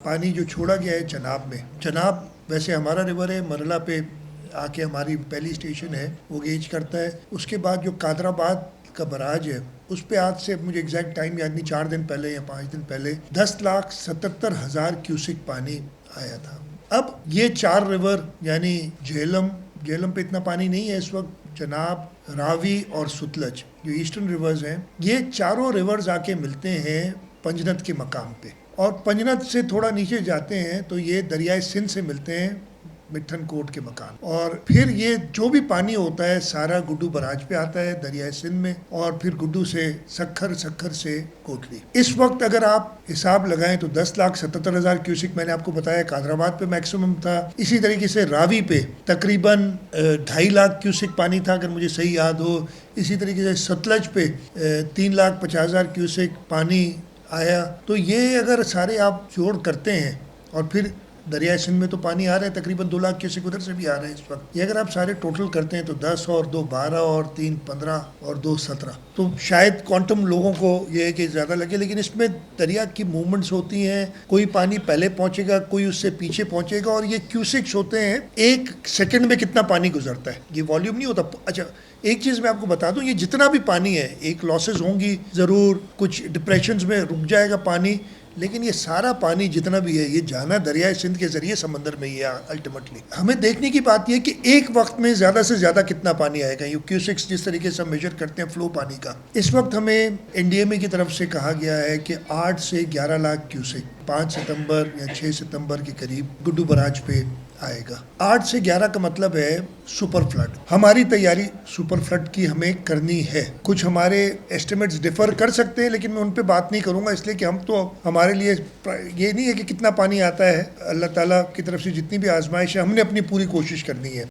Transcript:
पानी जो छोड़ा गया है चनाब में, चनाब वैसे हमारा रिवर है, मरला पे आके हमारी पहली स्टेशन है, वो गेज करता है। उसके बाद जो कादराबाद का बराज है उस पे आज से, मुझे एग्जैक्ट टाइम याद नहीं, 4 दिन पहले या 5 दिन पहले 10,77,000 क्यूसिक पानी आया था। अब ये 4 रिवर यानी झेलम पे इतना पानी नहीं है इस वक्त, चनाब, रावी और सुतलज जो ईस्टर्न रिवर्स हैं, ये चारों रिवर्स आके मिलते हैं पंजनत के मकाम पे, और पंजनत से थोड़ा नीचे जाते हैं तो ये दरियाए सिंध से मिलते हैं मिठन कोट के मकान, और फिर ये जो भी पानी होता है सारा गुड्डू बराज पे आता है दरियाए सिंध में, और फिर गुड्डू से सखर, सखर से कोटली। इस वक्त अगर आप हिसाब लगाएं तो 10,77,000 क्यूसिक मैंने आपको बताया कादराबाद पे मैक्सिमम था। इसी तरीके से रावी पे तकरीबन 2.5 लाख क्यूसिक पानी था अगर मुझे सही याद हो। इसी तरीके से सतलज पे 3,50,000 क्यूसिक पानी आया। तो ये अगर सारे आप जोड़ करते हैं, और फिर दरियाई सिंध में तो पानी आ रहा है तकरीबन 2 लाख क्यूसिक उधर से भी आ रहा है इस वक्त। ये अगर आप सारे टोटल करते हैं तो 10 और 2 12 और 3 15 और 2 17, तो शायद क्वांटम लोगों को ये है कि ज़्यादा लगे, लेकिन इसमें दरिया की मूवमेंट्स होती हैं, कोई पानी पहले पहुंचेगा, कोई उससे पीछे पहुंचेगा, और ये क्यूसिक्स होते हैं, 1 सेकंड में कितना पानी गुजरता है, ये वॉल्यूम नहीं होता। अच्छा, एक चीज़ मैं आपको बता दूं, ये जितना भी पानी है, एक लॉसेस होंगी ज़रूर, कुछ डिप्रेशंस में रुक जाएगा पानी, लेकिन ये सारा पानी जितना भी है ये जाना दरियाए सिंध के जरिए समंदर में ही है अल्टीमेटली। हमें देखने की बात यह कि एक वक्त में ज़्यादा से ज़्यादा कितना पानी आएगा, ये क्यूसिक्स जिस तरीके से हम मेजर करते हैं फ्लो पानी का। इस वक्त हमें एनडीएमए की तरफ से कहा गया है कि 8 से 11 लाख क्यूसिक 5 सितंबर या 6 सितंबर के करीब गुड्डू बराज पे आएगा। 8 से 11 का मतलब है सुपर फ्लड। हमारी तैयारी सुपर फ्लड की हमें करनी है। कुछ हमारे एस्टिमेट्स डिफर कर सकते हैं, लेकिन मैं उन पे बात नहीं करूंगा, इसलिए कि हम तो, हमारे लिए ये नहीं है कि कितना पानी आता है, अल्लाह ताला की तरफ से जितनी भी आजमाइश है हमने अपनी पूरी कोशिश करनी है।